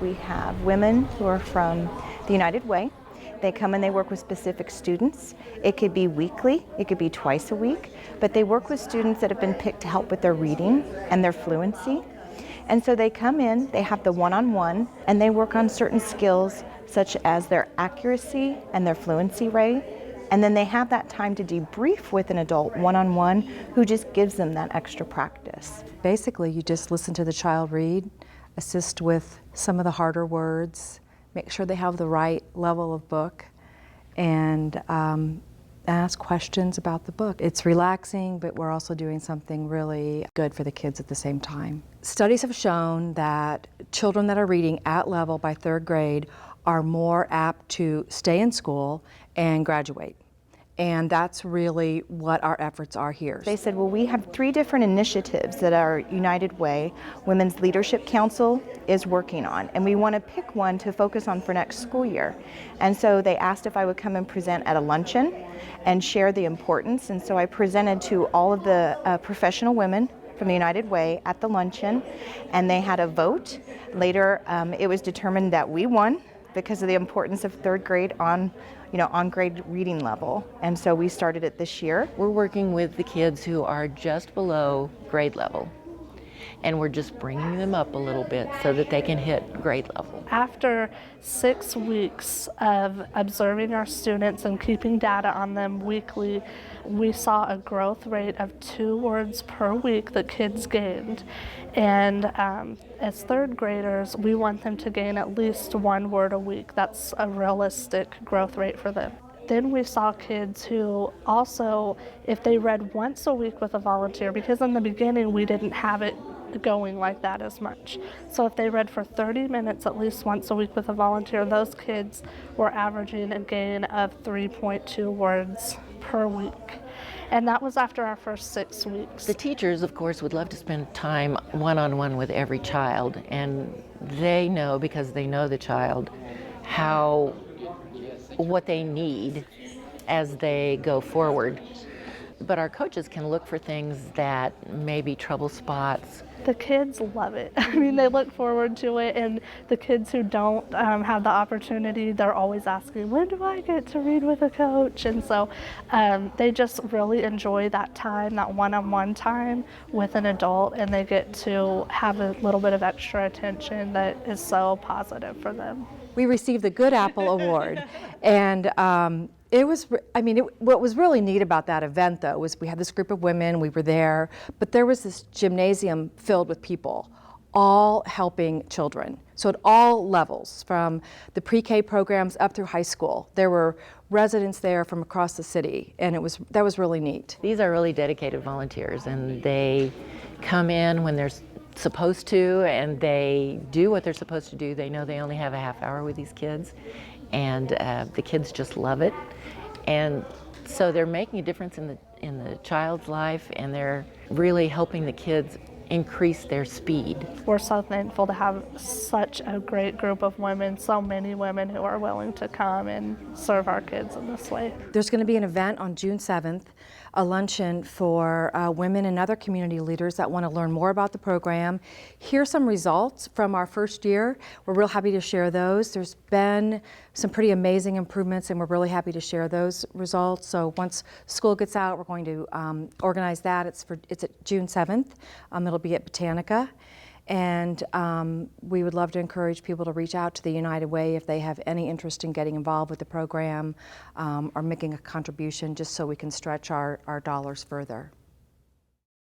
we have women who are from the United Way. They come and they work with specific students. It could be weekly, it could be twice a week, but they work with students that have been picked to help with their reading and their fluency. And so they come in, they have the one-on-one, and they work on certain skills such as their accuracy and their fluency rate. And then they have that time to debrief with an adult one-on-one who just gives them that extra practice. Basically, you just listen to the child read, assist with some of the harder words, make sure they have the right level of book, and ask questions about the book. It's relaxing, but we're also doing something really good for the kids at the same time. Studies have shown that children that are reading at level by third grade are more apt to stay in school and graduate. And that's really what our efforts are here. They said, well, we have 3 different initiatives that our United Way Women's Leadership Council is working on, and we want to pick one to focus on for next school year. And so they asked if I would come and present at a luncheon and share the importance, and so I presented to all of the professional women from the United Way at the luncheon, and they had a vote. Later, it was determined that we won because of the importance of third grade on grade reading level. And so we started it this year. We're working with the kids who are just below grade level, and we're just bringing them up a little bit so that they can hit grade level. After 6 weeks of observing our students and keeping data on them weekly, we saw a growth rate of 2 words per week that kids gained. And as third graders, we want them to gain at least 1 word a week. That's a realistic growth rate for them. Then we saw kids who also, if they read once a week with a volunteer, because in the beginning we didn't have it going like that as much. So if they read for 30 minutes at least once a week with a volunteer, those kids were averaging a gain of 3.2 words per week. And that was after our first 6 weeks. The teachers, of course, would love to spend time one-on-one with every child, and they know, because they know the child, what they need as they go forward. But our coaches can look for things that may be trouble spots. The kids love it. I mean, they look forward to it, and the kids who don't have the opportunity, they're always asking, when do I get to read with a coach? And so they just really enjoy that time, that one-on-one time with an adult, and they get to have a little bit of extra attention that is so positive for them. We received the Good Apple Award, and what was really neat about that event, though, was we had this group of women, we were there, but there was this gymnasium filled with people, all helping children. So at all levels, from the pre-K programs up through high school. There were residents there from across the city, and that was really neat. These are really dedicated volunteers, and they come in when they're supposed to, and they do what they're supposed to do. They know they only have a half hour with these kids, and the kids just love it. And so they're making a difference in the child's life, and they're really helping the kids increase their speed. We're so thankful to have such a great group of women, so many women who are willing to come and serve our kids in this way. There's going to be an event on June 7th, a luncheon for women and other community leaders that want to learn more about the program. Here's some results from our first year. We're real happy to share those. There's been some pretty amazing improvements, and we're really happy to share those results. So once school gets out, we're going to organize that. It's at June 7th. It'll be at Botanica. And we would love to encourage people to reach out to the United Way if they have any interest in getting involved with the program or making a contribution, just so we can stretch our dollars further.